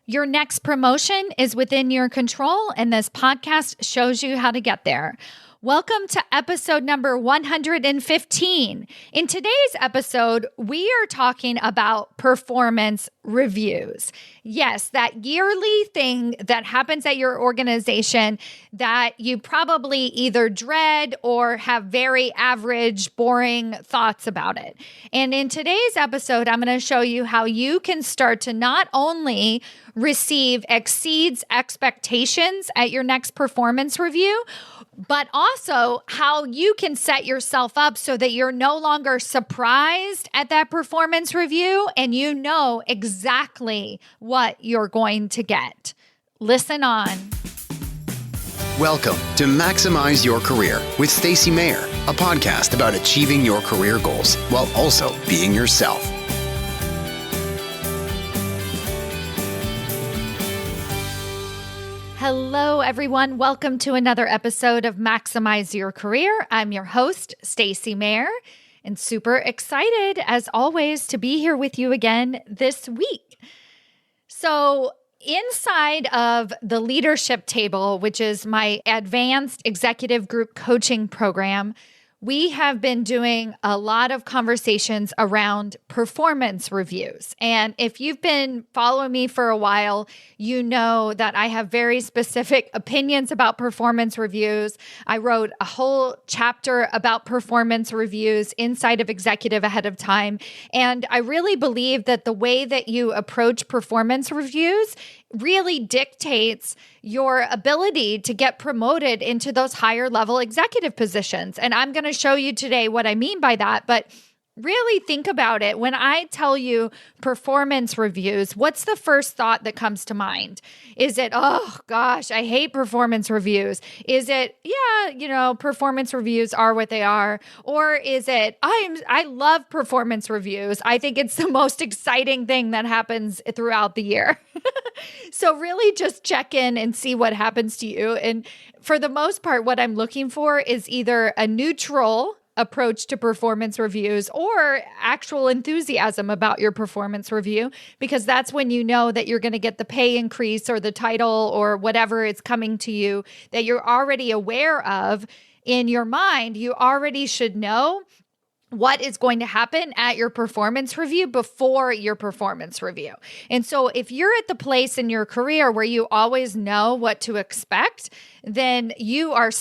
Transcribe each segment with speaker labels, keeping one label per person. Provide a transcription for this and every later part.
Speaker 1: Your next promotion is within your control, and this podcast shows you how to get there. Welcome to episode number 115. In today's episode, we are talking about performance reviews. Yes, that yearly thing that happens at your organization that you probably either dread or have very average, boring thoughts about it. And in today's episode, I'm going to show you how you can start to not only receive exceeds expectations at your next performance review, but also how you can set yourself up so that you're no longer surprised at that performance review and you know exactly what you're going to get. Listen on.
Speaker 2: Welcome to Maximize Your Career with Stacy Mayer, a podcast about achieving your career goals while also being yourself.
Speaker 1: Hello, everyone. Welcome to another episode of Maximize Your Career. I'm your host, Stacy Mayer, and super excited, as always, to be here with you again this week. So, inside of the leadership table, which is my advanced executive group coaching program, we have been doing a lot of conversations around performance reviews. And if you've been following me for a while, you know that I have very specific opinions about performance reviews. I wrote a whole chapter about performance reviews inside of Executive ahead of time. And I really believe that the way that you approach performance reviews really dictates your ability to get promoted into those higher level executive positions. And I'm going to show you today what I mean by that. But really think about it. When I tell you performance reviews, what's the first thought that comes to mind? Is it, oh gosh, I hate performance reviews? Is it, performance reviews are what they are? Or is it, I love performance reviews. I think it's the most exciting thing that happens throughout the year. So really just check in and see what happens to you. And for the most part, what I'm looking for is either a neutral approach to performance reviews or actual enthusiasm about your performance review, because that's when you know that you're going to get the pay increase or the title or whatever is coming to you that you're already aware of in your mind. You already should know what is going to happen at your performance review before your performance review. And so if you're at the place in your career where you always know what to expect, then you are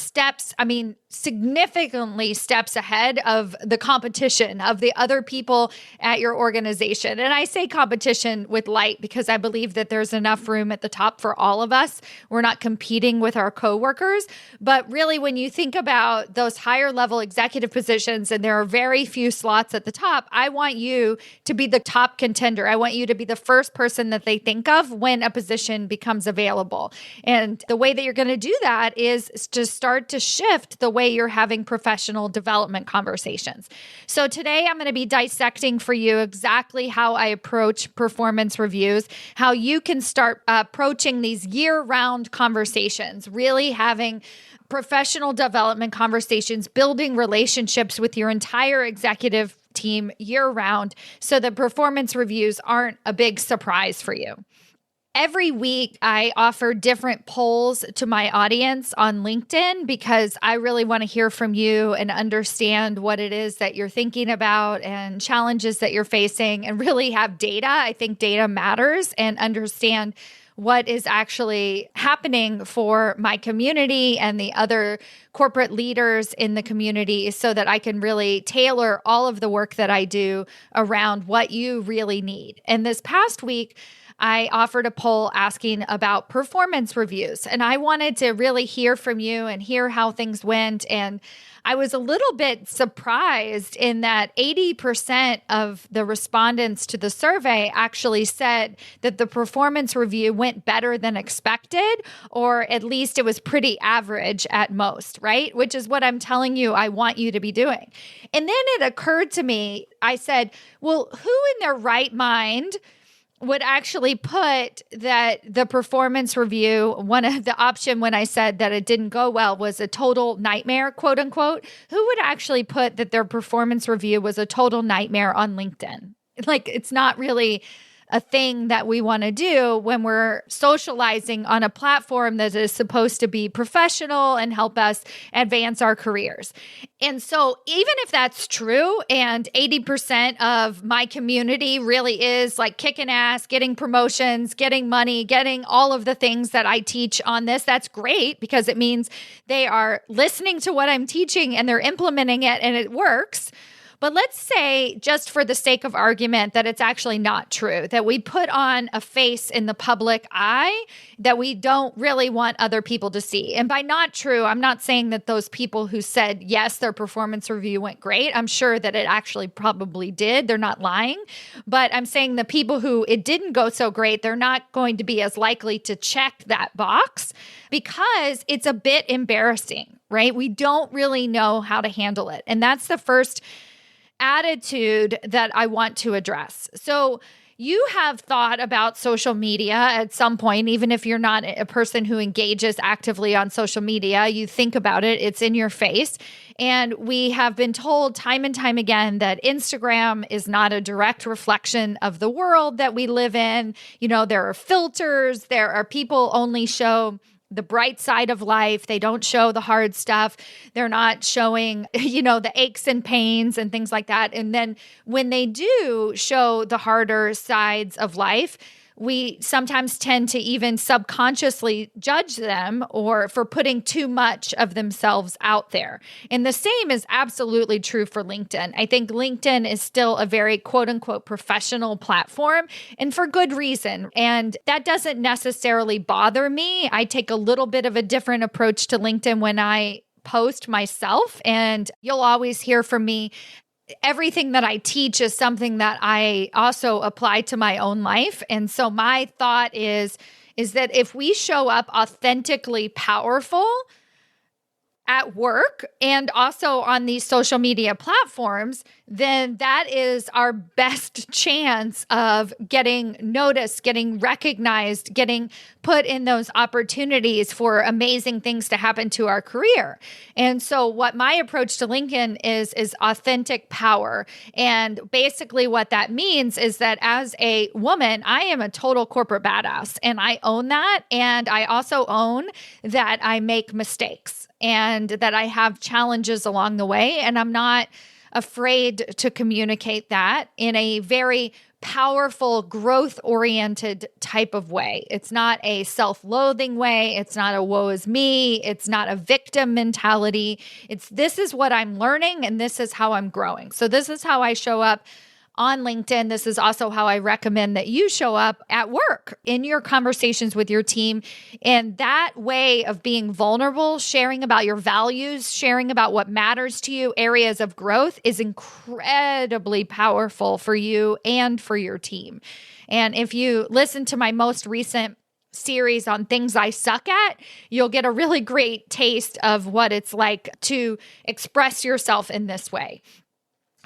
Speaker 1: significantly steps ahead of the competition, of the other people at your organization. And I say competition with light because I believe that there's enough room at the top for all of us. We're not competing with our coworkers. But really, when you think about those higher level executive positions, and there are very few slots at the top, I want you to be the top contender. I want you to be the first person that they think of when a position becomes available. And the way that you're going to do that is to start to shift the way you're having professional development conversations. So today I'm going to be dissecting for you exactly how I approach performance reviews, how you can start approaching these year-round conversations, really having professional development conversations, building relationships with your entire executive team year-round so that performance reviews aren't a big surprise for you. Every week, I offer different polls to my audience on LinkedIn because I really want to hear from you and understand what it is that you're thinking about and challenges that you're facing and really have data. I think data matters, and understand what is actually happening for my community and the other corporate leaders in the community so that I can really tailor all of the work that I do around what you really need. And this past week, I offered a poll asking about performance reviews, and I wanted to really hear from you and hear how things went. And I was a little bit surprised in that 80% of the respondents to the survey actually said that the performance review went better than expected, or at least it was pretty average at most, right? Which is what I'm telling you I want you to be doing. And then it occurred to me, I said, well, who in their right mind would actually put that the performance review, one of the option when I said that it didn't go well was a total nightmare, quote unquote, who would actually put that their performance review was a total nightmare on LinkedIn? Like, it's not really a thing that we want to do when we're socializing on a platform that is supposed to be professional and help us advance our careers. And so even if that's true and 80% of my community really is like kicking ass, getting promotions, getting money, getting all of the things that I teach on this, that's great because it means they are listening to what I'm teaching and they're implementing it and it works. But let's say, just for the sake of argument, that it's actually not true, that we put on a face in the public eye that we don't really want other people to see. And by not true, I'm not saying that those people who said, yes, their performance review went great. I'm sure that it actually probably did. They're not lying. But I'm saying the people who it didn't go so great, they're not going to be as likely to check that box because it's a bit embarrassing, right? We don't really know how to handle it. And that's the first attitude that I want to address. So you have thought about social media at some point, even if you're not a person who engages actively on social media, you think about it, it's in your face. And we have been told time and time again that Instagram is not a direct reflection of the world that we live in. You know, there are filters, there are people only show the bright side of life. They don't show the hard stuff. They're not showing, the aches and pains and things like that. And then when they do show the harder sides of life, we sometimes tend to even subconsciously judge them or for putting too much of themselves out there. And the same is absolutely true for LinkedIn. I think LinkedIn is still a very quote unquote professional platform and for good reason. And that doesn't necessarily bother me. I take a little bit of a different approach to LinkedIn when I post myself, and you'll always hear from me. Everything that I teach is something that I also apply to my own life. And so my thought is that if we show up authentically powerful at work and also on these social media platforms, then that is our best chance of getting noticed, getting recognized, getting put in those opportunities for amazing things to happen to our career. And so what my approach to LinkedIn is authentic power. And basically what that means is that as a woman, I am a total corporate badass, and I own that. And I also own that I make mistakes and that I have challenges along the way. And I'm not afraid to communicate that in a very powerful, growth-oriented type of way. It's not a self-loathing way. It's not a woe is me. It's not a victim mentality. This is what I'm learning and this is how I'm growing. So this is how I show up on LinkedIn. This is also how I recommend that you show up at work in your conversations with your team. And that way of being vulnerable, sharing about your values, sharing about what matters to you, areas of growth is incredibly powerful for you and for your team. And if you listen to my most recent series on things I suck at, you'll get a really great taste of what it's like to express yourself in this way.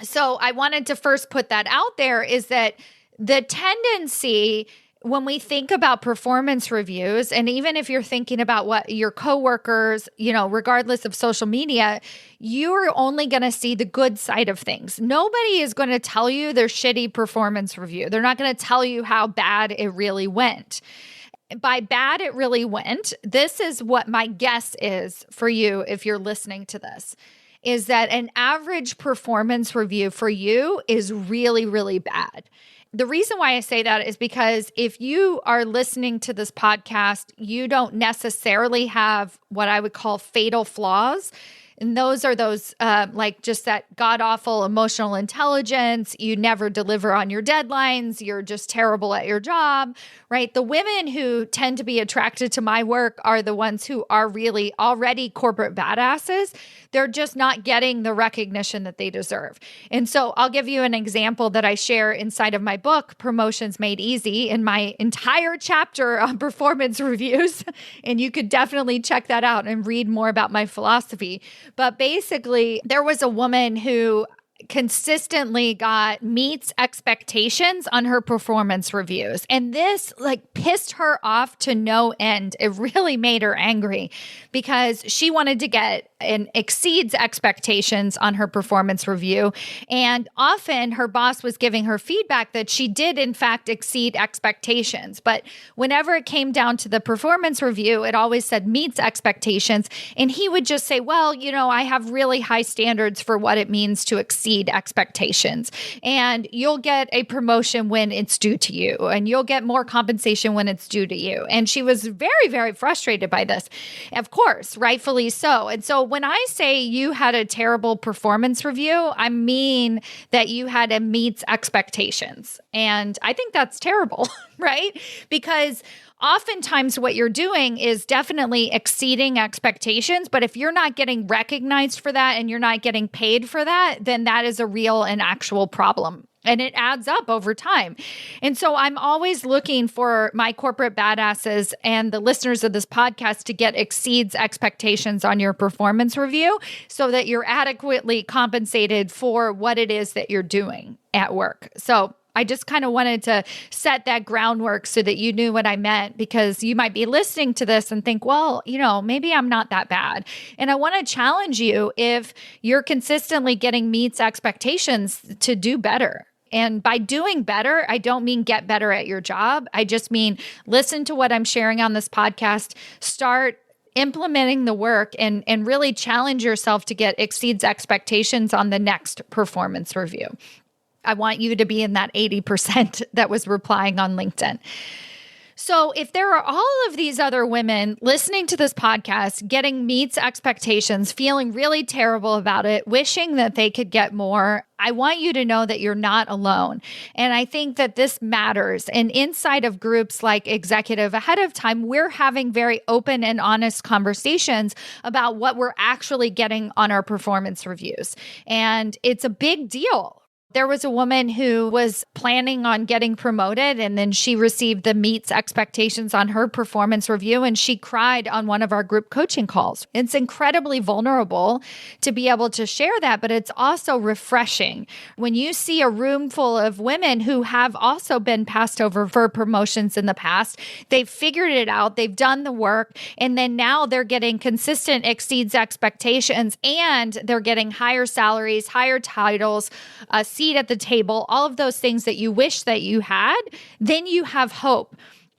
Speaker 1: So I wanted to first put that out there, is that the tendency when we think about performance reviews, and even if you're thinking about what your coworkers, regardless of social media, you're only going to see the good side of things. Nobody is going to tell you their shitty performance review. They're not going to tell you how bad it really went. By bad it really went, this is what my guess is for you if you're listening to this, is that an average performance review for you is really, really bad. The reason why I say that is because if you are listening to this podcast, you don't necessarily have what I would call fatal flaws. And those are like just that god-awful emotional intelligence. You never deliver on your deadlines. You're just terrible at your job, right? The women who tend to be attracted to my work are the ones who are really already corporate badasses. They're just not getting the recognition that they deserve. And so I'll give you an example that I share inside of my book, Promotions Made Easy, in my entire chapter on performance reviews. And you could definitely check that out and read more about my philosophy. But basically, there was a woman who consistently got meets expectations on her performance reviews. And this pissed her off to no end. It really made her angry because she wanted to get and exceeds expectations on her performance review. And often her boss was giving her feedback that she did in fact exceed expectations. But whenever it came down to the performance review, it always said meets expectations. And he would just say, well, I have really high standards for what it means to exceed expectations. And you'll get a promotion when it's due to you. And you'll get more compensation when it's due to you. And she was very, very frustrated by this. Of course, rightfully so. And so when I say you had a terrible performance review, I mean that you had a meets expectations. And I think that's terrible, right? Because oftentimes what you're doing is definitely exceeding expectations. But if you're not getting recognized for that and you're not getting paid for that, then that is a real and actual problem. And it adds up over time. And so I'm always looking for my corporate badasses and the listeners of this podcast to get exceeds expectations on your performance review so that you're adequately compensated for what it is that you're doing at work. So I just kind of wanted to set that groundwork so that you knew what I meant, because you might be listening to this and think, well, maybe I'm not that bad. And I want to challenge you, if you're consistently getting meets expectations, to do better. And by doing better, I don't mean get better at your job. I just mean listen to what I'm sharing on this podcast, start implementing the work, and really challenge yourself to get exceeds expectations on the next performance review. I want you to be in that 80% that was replying on LinkedIn. So if there are all of these other women listening to this podcast, getting meets expectations, feeling really terrible about it, wishing that they could get more, I want you to know that you're not alone. And I think that this matters. And inside of groups like Executive Ahead of Time, we're having very open and honest conversations about what we're actually getting on our performance reviews. And it's a big deal. There was a woman who was planning on getting promoted, and then she received the meets expectations on her performance review, and she cried on one of our group coaching calls. It's incredibly vulnerable to be able to share that, but it's also refreshing when you see a room full of women who have also been passed over for promotions in the past. They've figured it out, they've done the work, and then now they're getting consistent exceeds expectations, and they're getting higher salaries, higher titles, seat at the table, all of those things that you wish that you had. Then you have hope.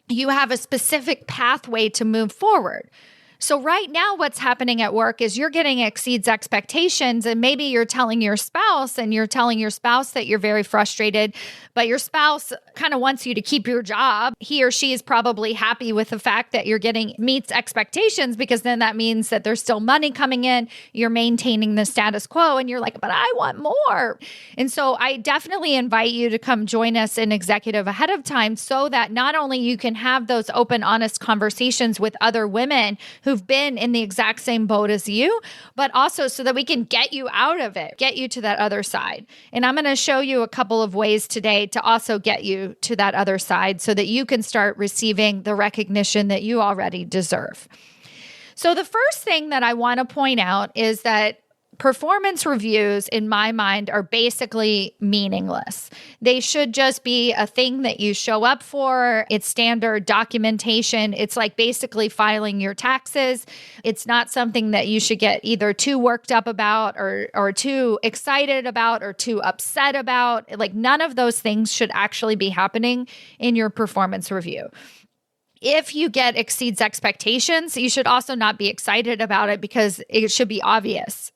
Speaker 1: You have a specific pathway to move forward. So right now, what's happening at work is you're getting exceeds expectations, and maybe you're telling your spouse that you're very frustrated, but your spouse kind of wants you to keep your job. He or she is probably happy with the fact that you're getting meets expectations, because then that means that there's still money coming in. You're maintaining the status quo, and you're like, but I want more. And so I definitely invite you to come join us in Executive Ahead of Time, so that not only you can have those open, honest conversations with other women who've been in the exact same boat as you, but also so that we can get you out of it, get you to that other side. And I'm going to show you a couple of ways today to also get you to that other side so that you can start receiving the recognition that you already deserve. So the first thing that I want to point out is that performance reviews, in my mind, are basically meaningless. They should just be a thing that you show up for. It's standard documentation. It's like basically filing your taxes. It's not something that you should get either too worked up about or too excited about or too upset about. Like, none of those things should actually be happening in your performance review. If you get exceeds expectations, you should also not be excited about it, because it should be obvious.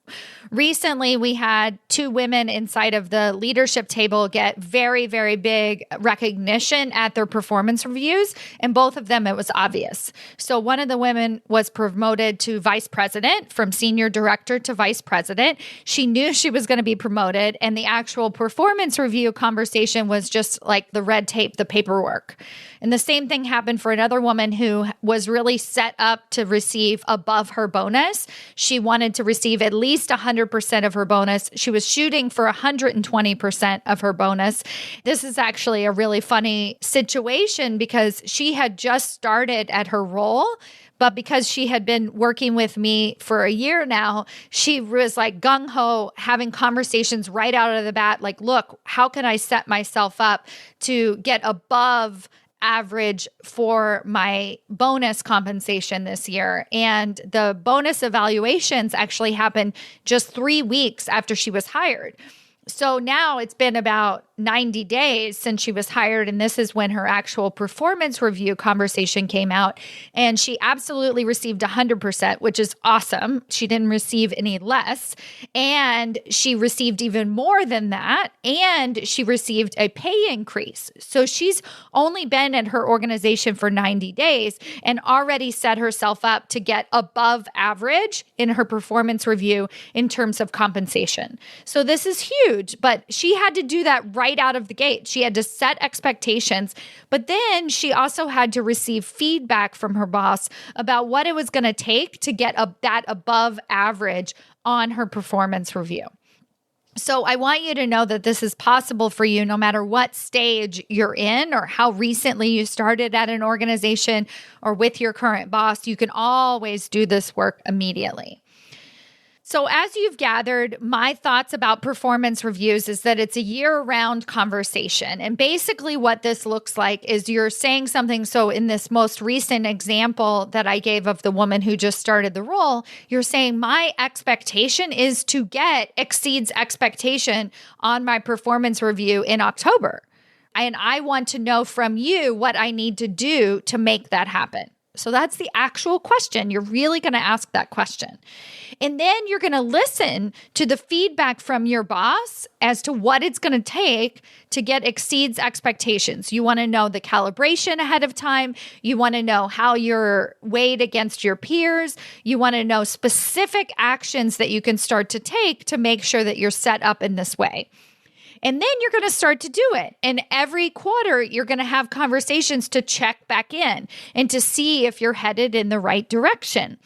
Speaker 1: Recently, we had 2 women inside of the leadership table get very, very big recognition at their performance reviews, and both of them, it was obvious. So one of the women was promoted to vice president, from senior director to vice president. She knew she was going to be promoted, and the actual performance review conversation was just like the red tape, the paperwork. And the same thing happened for another woman who was really set up to receive above her bonus. She wanted to receive at least least 100% of her bonus. She was shooting for 120% of her bonus. This is actually a really funny situation because she had just started at her role, but because she had been working with me for a year now, she was like gung-ho, having conversations right out of the bat, like, look, how can I set myself up to get above average for my bonus compensation this year? And the bonus evaluations actually happened just 3 weeks after she was hired. So now it's been about 90 days since she was hired, and this is when her actual performance review conversation came out, and she absolutely received 100%, which is awesome. She didn't receive any less, and she received even more than that, and she received a pay increase. So she's only been at her organization for 90 days and already set herself up to get above average in her performance review in terms of compensation. So this is huge, but she had to do that right out of the gate. She had to set expectations, but then she also had to receive feedback from her boss about what it was going to take to get that above average on her performance review. So I want you to know that this is possible for you no matter what stage you're in or how recently you started at an organization or with your current boss. You can always do this work immediately. So as you've gathered, my thoughts about performance reviews is that it's a year-round conversation. And basically what this looks like is you're saying something. So in this most recent example that I gave of the woman who just started the role, you're saying my expectation is to exceeds expectation on my performance review in October. And I want to know from you what I need to do to make that happen. So that's the actual question. You're really going to ask that question. And then you're going to listen to the feedback from your boss as to what it's going to take to get exceeds expectations. You want to know the calibration ahead of time. You want to know how you're weighed against your peers. You want to know specific actions that you can start to take to make sure that you're set up in this way. And then you're going to start to do it. And every quarter, you're going to have conversations to check back in and to see if you're headed in the right direction.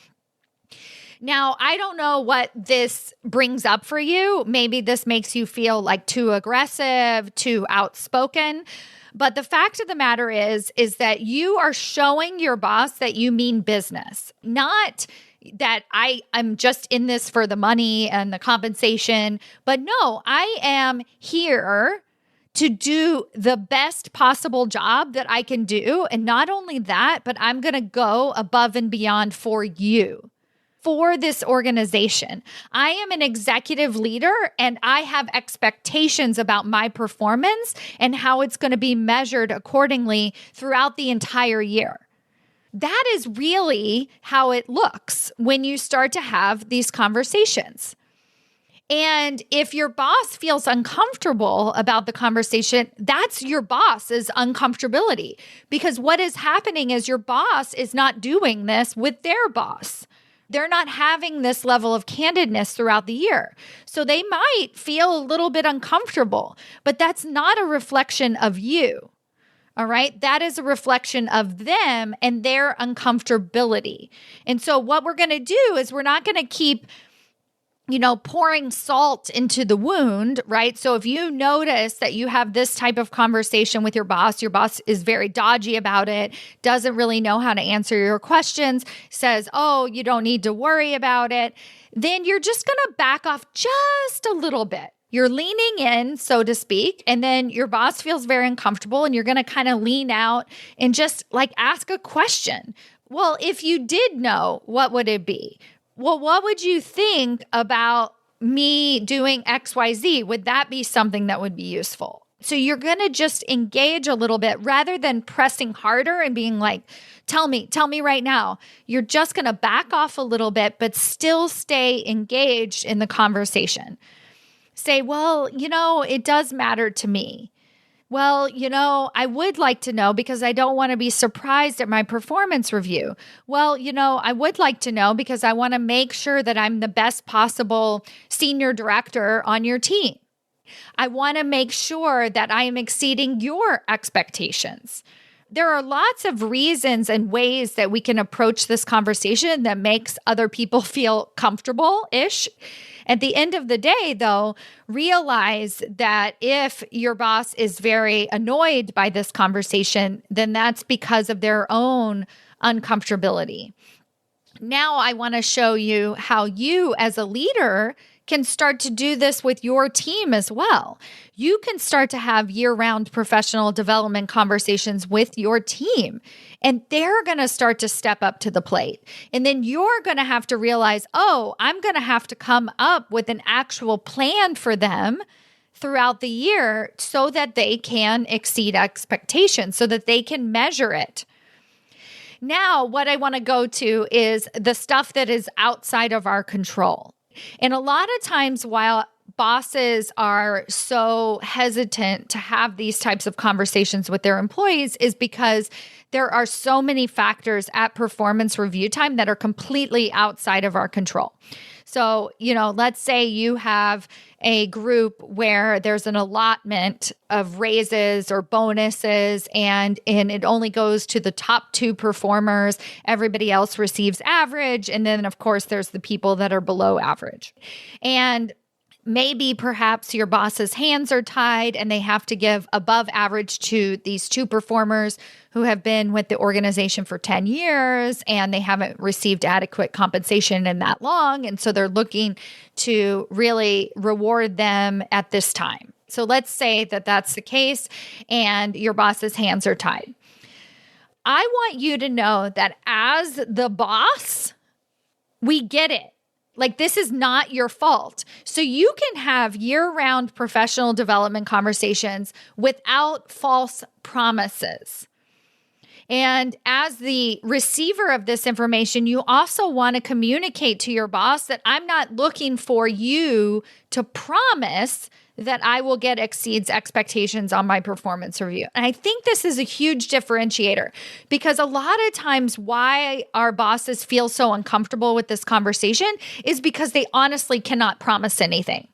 Speaker 1: Now, I don't know what this brings up for you. Maybe this makes you feel like too aggressive, too outspoken. But the fact of the matter is that you are showing your boss that you mean business, not that I'm just in this for the money and the compensation. But no, I am here to do the best possible job that I can do. And not only that, but I'm going to go above and beyond for you, for this organization. I am an executive leader and I have expectations about my performance and how it's going to be measured accordingly throughout the entire year. That is really how it looks when you start to have these conversations. And if your boss feels uncomfortable about the conversation, that's your boss's uncomfortability. Because what is happening is your boss is not doing this with their boss. They're not having this level of candidness throughout the year. So they might feel a little bit uncomfortable, but that's not a reflection of you. All right. That is a reflection of them and their uncomfortability. And so what we're going to do is we're not going to keep, pouring salt into the wound, right? So if you notice that you have this type of conversation with your boss is very dodgy about it, doesn't really know how to answer your questions, says, oh, you don't need to worry about it, then you're just going to back off just a little bit. You're leaning in, so to speak, and then your boss feels very uncomfortable and you're going to kind of lean out and just ask a question. Well, if you did know, what would it be? Well, what would you think about me doing XYZ? Would that be something that would be useful? So you're going to just engage a little bit rather than pressing harder and being like, tell me right now. You're just going to back off a little bit, but still stay engaged in the conversation. Say, well, it does matter to me. Well, I would like to know because I don't want to be surprised at my performance review. Well, I would like to know because I want to make sure that I'm the best possible senior director on your team. I want to make sure that I am exceeding your expectations. there are lots of reasons and ways that we can approach this conversation that makes other people feel comfortable-ish. At the end of the day, though, realize that if your boss is very annoyed by this conversation, then that's because of their own uncomfortability. Now I want to show you how you as a leader can start to do this with your team as well. You can start to have year-round professional development conversations with your team, and they're going to start to step up to the plate. And then you're going to have to realize, oh, I'm going to have to come up with an actual plan for them throughout the year so that they can exceed expectations, so that they can measure it. Now, what I want to go to is the stuff that is outside of our control. And a lot of times, while bosses are so hesitant to have these types of conversations with their employees, is because there are so many factors at performance review time that are completely outside of our control. So, let's say you have a group where there's an allotment of raises or bonuses and it only goes to the top 2 performers. Everybody else receives average. And then, of course, there's the people that are below average. And maybe perhaps your boss's hands are tied and they have to give above average to these 2 performers who have been with the organization for 10 years and they haven't received adequate compensation in that long. And so they're looking to really reward them at this time. So let's say that that's the case and your boss's hands are tied. I want you to know that as the boss, we get it. Like, this is not your fault. So you can have year-round professional development conversations without false promises. And as the receiver of this information, you also want to communicate to your boss that I'm not looking for you to promise that I will get exceeds expectations on my performance review. And I think this is a huge differentiator because a lot of times why our bosses feel so uncomfortable with this conversation is because they honestly cannot promise anything.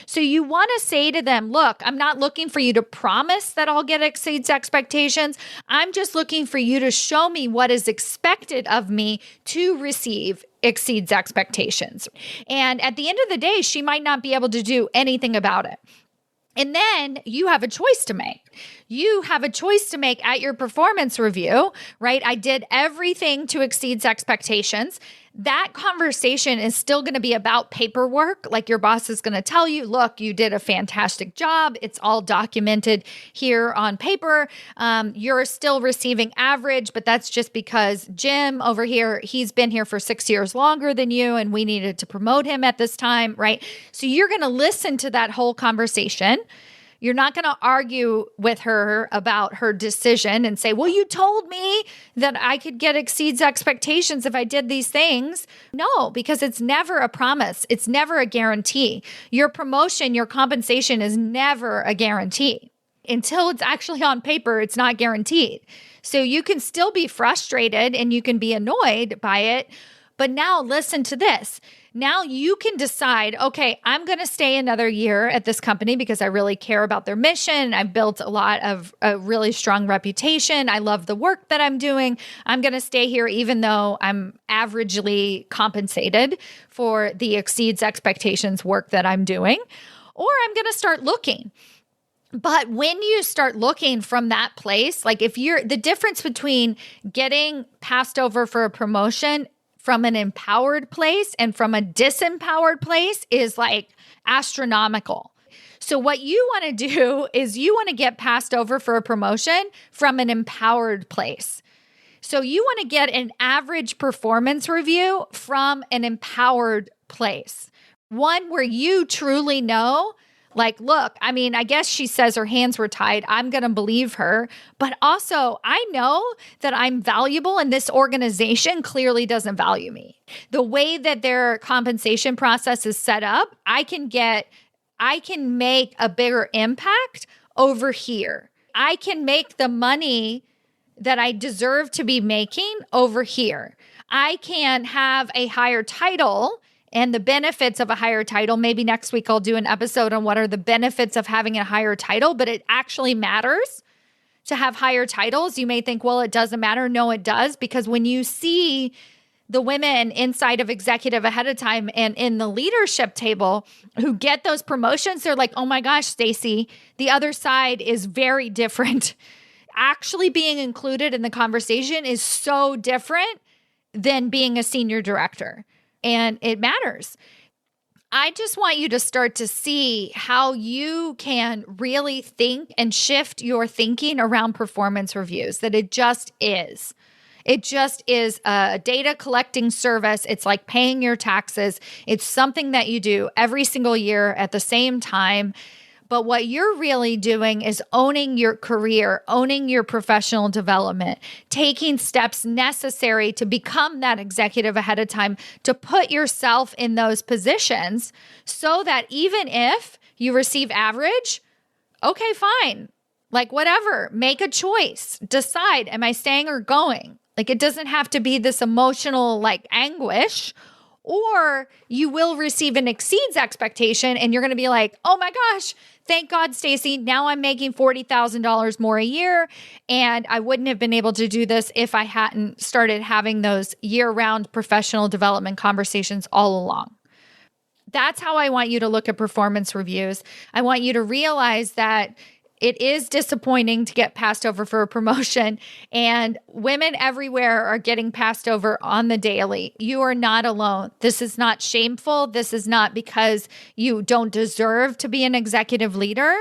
Speaker 1: So you want to say to them, look, I'm not looking for you to promise that I'll get exceeds expectations. I'm just looking for you to show me what is expected of me to receive exceeds expectations. And at the end of the day, she might not be able to do anything about it. And then you have a choice to make. You have a choice to make at your performance review, right? I did everything to exceeds expectations. That conversation is still going to be about paperwork. Like your boss is going to tell you, look, you did a fantastic job. It's all documented here on paper. You're still receiving average, but that's just because Jim over here, he's been here for 6 years longer than you, and we needed to promote him at this time, right? So you're going to listen to that whole conversation. You're not going to argue with her about her decision and say, well, you told me that I could get exceeds expectations if I did these things. No, because it's never a promise. It's never a guarantee. Your promotion, your compensation is never a guarantee. Until it's actually on paper, it's not guaranteed. So you can still be frustrated and you can be annoyed by it. But now listen to this. Now you can decide, okay, I'm going to stay another year at this company because I really care about their mission. I've built a lot of a really strong reputation. I love the work that I'm doing. I'm going to stay here even though I'm averagely compensated for the exceeds expectations work that I'm doing. Or I'm going to start looking. But when you start looking from that place, like if you're the difference between getting passed over for a promotion from an empowered place and from a disempowered place is like astronomical. So what you want to do is you want to get passed over for a promotion from an empowered place. So you want to get an average performance review from an empowered place. One where you truly know, like, look, I mean, I guess she says her hands were tied. I'm going to believe her. But also, I know that I'm valuable and this organization clearly doesn't value me. The way that their compensation process is set up, I can make a bigger impact over here. I can make the money that I deserve to be making over here. I can have a higher title and the benefits of a higher title. Maybe next week I'll do an episode on what are the benefits of having a higher title, but it actually matters to have higher titles. You may think, well, it doesn't matter. No, it does. Because when you see the women inside of executive ahead of time and in the leadership table who get those promotions, they're like, oh my gosh, Stacy, the other side is very different. Actually being included in the conversation is so different than being a senior director. And it matters. I just want you to start to see how you can really think and shift your thinking around performance reviews, that it just is. It just is a data collecting service. It's like paying your taxes. It's something that you do every single year at the same time. But what you're really doing is owning your career, owning your professional development, taking steps necessary to become that executive ahead of time, to put yourself in those positions so that even if you receive average, okay, fine. Like whatever, make a choice, decide, am I staying or going? Like it doesn't have to be this emotional like anguish. Or you will receive an exceeds expectation and you're going to be like, oh my gosh, thank God, Stacy, now I'm making $40,000 more a year. And I wouldn't have been able to do this if I hadn't started having those year-round professional development conversations all along. That's how I want you to look at performance reviews. I want you to realize that it is disappointing to get passed over for a promotion, and women everywhere are getting passed over on the daily. You are not alone. This is not shameful. This is not because you don't deserve to be an executive leader.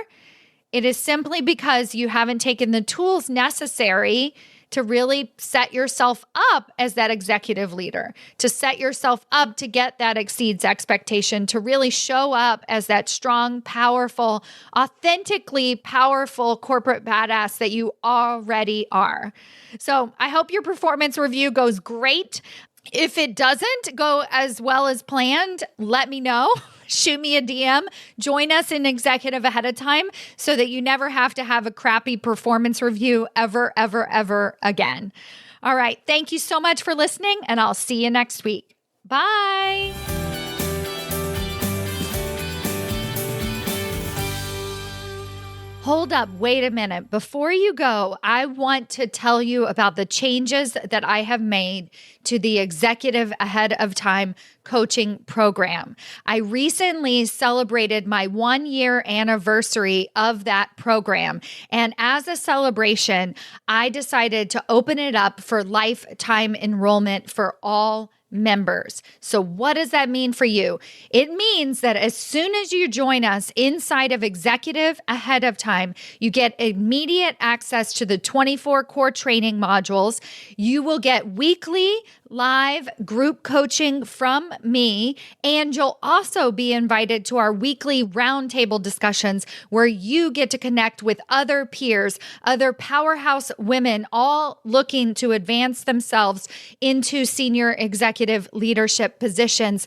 Speaker 1: It is simply because you haven't taken the tools necessary to really set yourself up as that executive leader, to set yourself up to get that exceeds expectation, to really show up as that strong, powerful, authentically powerful corporate badass that you already are. So I hope your performance review goes great. If it doesn't go as well as planned, let me know. Shoot me a DM. Join us in executive ahead of time so that you never have to have a crappy performance review ever, ever, ever again. All right. Thank you so much for listening, and I'll see you next week. Bye. Hold up, wait a minute. Before you go, I want to tell you about the changes that I have made to the Executive Ahead of Time coaching program. I recently celebrated my 1-year anniversary of that program. And as a celebration, I decided to open it up for lifetime enrollment for all members. So what does that mean for you? It means that as soon as you join us inside of Executive Ahead of Time, you get immediate access to the 24 core training modules. You will get weekly live group coaching from me, and you'll also be invited to our weekly roundtable discussions where you get to connect with other peers, other powerhouse women, all looking to advance themselves into senior executive leadership positions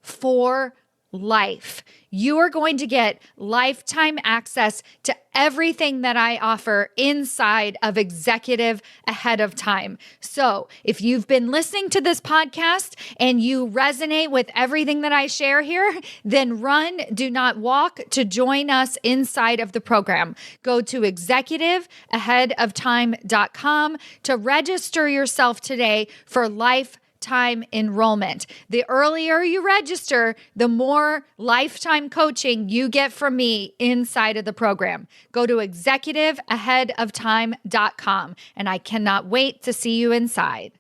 Speaker 1: for life. You are going to get lifetime access to everything that I offer inside of Executive Ahead of Time. So if you've been listening to this podcast and you resonate with everything that I share here, then run, do not walk to join us inside of the program. Go to executiveaheadoftime.com to register yourself today for lifetime enrollment. The earlier you register, the more lifetime coaching you get from me inside of the program. Go to executiveaheadoftime.com, and I cannot wait to see you inside.